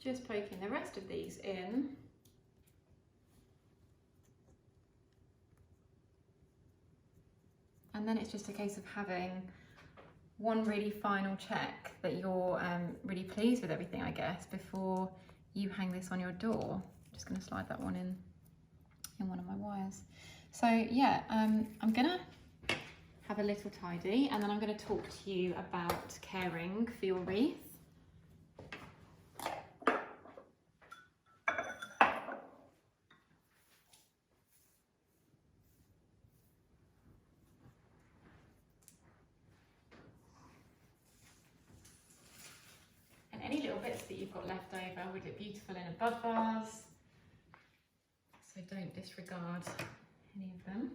just poking the rest of these in. And then it's just a case of having one really final check that you're really pleased with everything, I guess, before you hang this on your door. I'm just going to slide that one in one of my wires. So yeah, I'm gonna have a little tidy, and then I'm going to talk to you about caring for your wreath. And any little bits that you've got left over would look beautiful in a bud vase, so don't disregard any of them.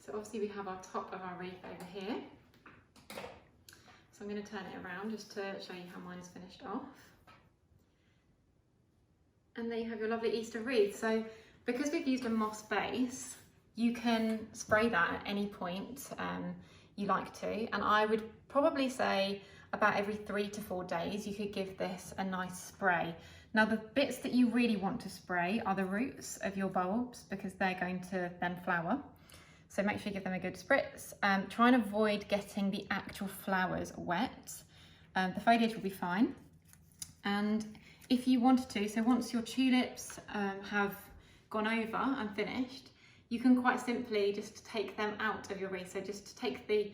So obviously we have our top of our wreath over here. So I'm going to turn it around just to show you how mine's finished off. And there you have your lovely Easter wreath. So because we've used a moss base, you can spray that at any point you like to. And I would probably say about every 3 to 4 days, you could give this a nice spray. Now the bits that you really want to spray are the roots of your bulbs, because they're going to then flower. So make sure you give them a good spritz. Try and avoid getting the actual flowers wet. The foliage will be fine. And if you wanted to, so once your tulips have gone over and finished, you can quite simply just take them out of your wreath. So just take the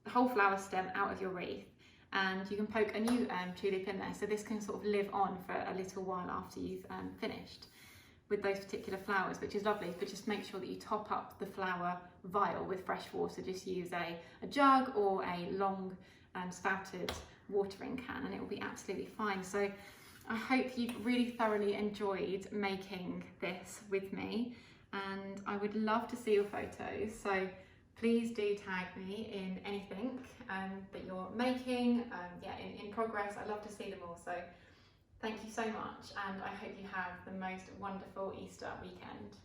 whole flower stem out of your wreath, and you can poke a new tulip in there. So this can sort of live on for a little while after you've finished with those particular flowers, which is lovely. But just make sure that you top up the flower vial with fresh water. Just use a jug or a long spouted watering can, and it will be absolutely fine. So I hope you've really thoroughly enjoyed making this with me, and I would love to see your photos. So please do tag me in anything that you're making, in progress. I love to see them all. So thank you so much, and I hope you have the most wonderful Easter weekend.